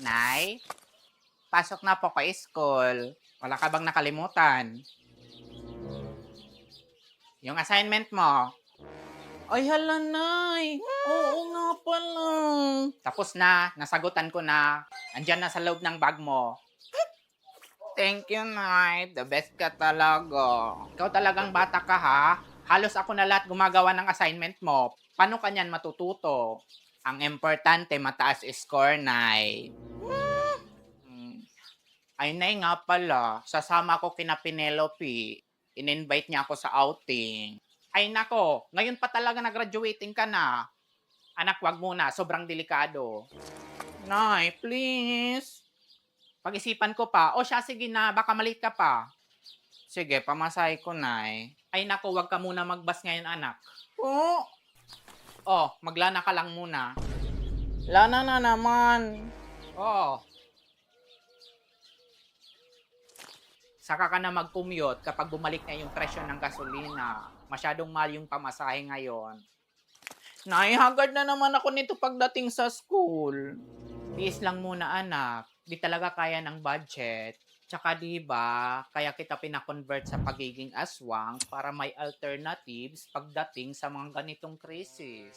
Nay, pasok na po ko school. Wala ka bang nakalimutan? Yung assignment mo. Ay, hala, Nay. Oo nga pala. Tapos na, nasagutan ko na. Andyan na sa loob ng bag mo. Thank you, Nay. The best ka talaga. Ikaw talagang bata ka, ha? Halos ako na lahat gumagawa ng assignment mo. Paano ka niyan matututo? Ang importante, mataas score, Nay. Hmm. Ay, Nay nga pala. Sasama ko kina Penelope. In-invite niya ako sa outing. Ay, nako. Ngayon pa talaga na-graduating ka na. Anak, wag muna. Sobrang delikado. Nay, please. Pag-isipan ko pa. O siya, sige na. Baka malit ka pa. Sige, pamasahe ko, Nay. Ay, nako. Wag ka muna magbas ngayon, anak. Oo. Oh, maglana ka lang muna. Lana na naman. Oh, saka ka na mag-commute kapag bumalik na yung presyo ng gasolina. Masyadong mahal yung pamasahe ngayon. Nay, hagad na naman ako nito pagdating sa school. Tiis lang muna, anak. Di talaga kaya ng budget. Tsaka 'di ba, kaya kita pina-convert sa pagiging aswang para may alternatives pagdating sa mga ganitong krisis.